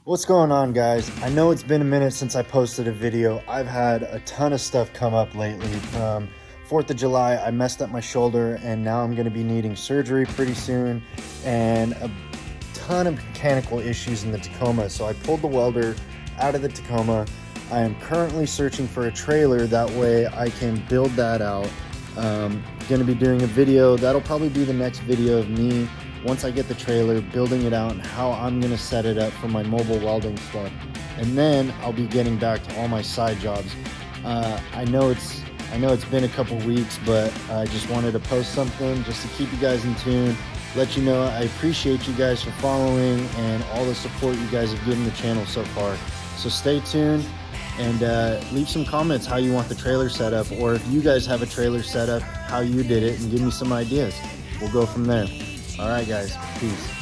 What's going on, guys? I know it's been a minute since I posted a video. I've had a ton of stuff come up lately. From 4th of July, I messed up my shoulder and now I'm going to be needing surgery pretty soon, and a ton of mechanical issues in the Tacoma. So I pulled the welder out of the Tacoma. I am currently searching for a trailer, that way I can build that out. Going to be doing a video, that'll probably be the next video of me once I get the trailer, building it out and how I'm going to set it up for my mobile welding stuff. And then I'll be getting back to all my side jobs. I know it's been a couple weeks, but I just wanted to post something just to keep you guys in tune, let you know I appreciate you guys for following and all the support you guys have given the channel so far. So stay tuned and leave some comments how you want the trailer set up, or if you guys have a trailer set up, how you did it, and give me some ideas. We'll go from there. All right, guys, peace.